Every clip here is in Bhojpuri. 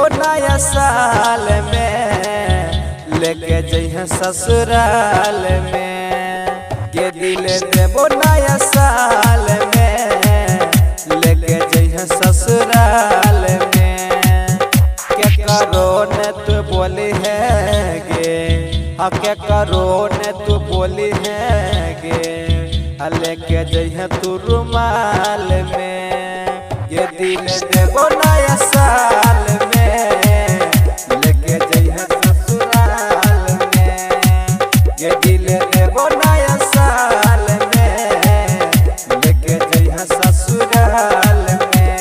देबो नया साल में, लेके जइहे ससुराल में। के दिल देबो नया साल में, लेके जइहे ससुराल में। के करो ने तू बोली है गे, के करो ने तू बोली है गे, लेके जइहे तू रुमाल में। ये दिल देबो नया साल में, लेके जइहे ससुराल में। ये दिल देबो नया साल में, लेके जइहे ससुराल में।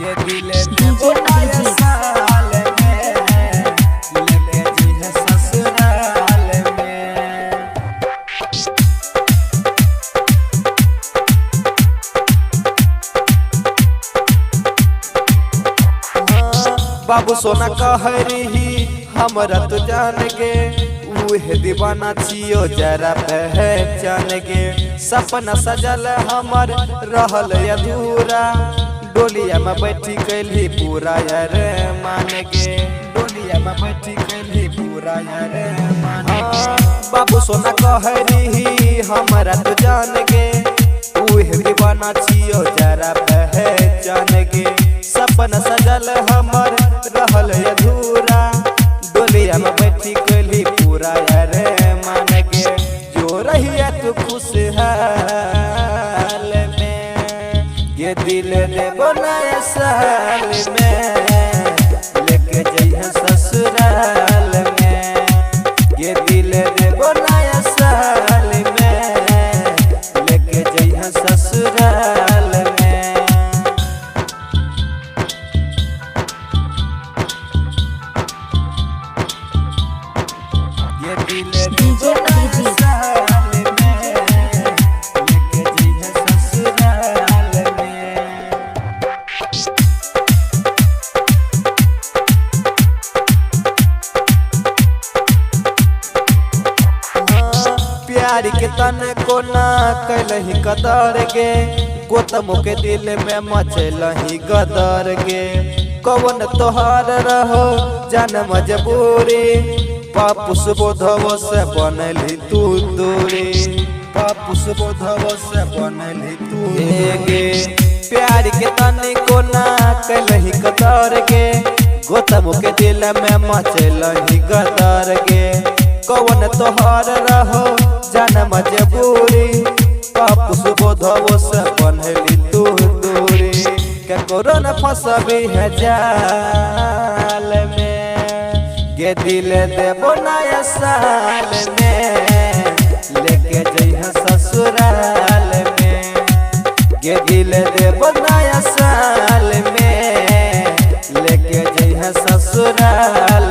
ये दिल देबो नया साल में, लेके जइहे ससुराल में। बाबू सोना कह रही हमरा तो जान गे, उहे दीवाना छियो जरा पहचान गे। सपना सजल हमर रहल अधूरा, डोलिया में बैठी कैली पूरा यार मान गे। डोलिया में बैठी कैली पूरा यार मान गे। बाबू सोना कह रही हमरा तो जान गे, उहे दीवाना छियो जरा पहचान गे। सपना सजल हमर रहल अधूरा, डोलिया में बैठी कैली पूरा यार मान गे। जो रहिया तू खुशहाल में, ये दिल देबो नया साल में, लेके जइहे ससुराल में। ये दिल देबो नया साल में, लेके जइहे ससुराल में। ये दिल देबो नया साल में, लेके जइहे ससुराल में। प्यार के तन को ना कैलही कदर गे, गौतम के दिल में मचलही गदर गे। कौन तोहार रहो जान मजबूरी, पापू सुबोधवो से बनली तू दूरी। पापू सुबोधवो से बनली तू गे। प्यार के तन को ना कैलही कदर गे, गौतम के दिल में मचलही गदर गे। कौन तोहार रहो जान मजबूरी, पापू सुबोधवो से बनली तू दूरी। के कोरोना फंसबी है जाल में, ये दिल देबो नया साल में, लेके जइहे ससुराल में। ये दिल देबो नया साल में, लेके जइहे ससुराल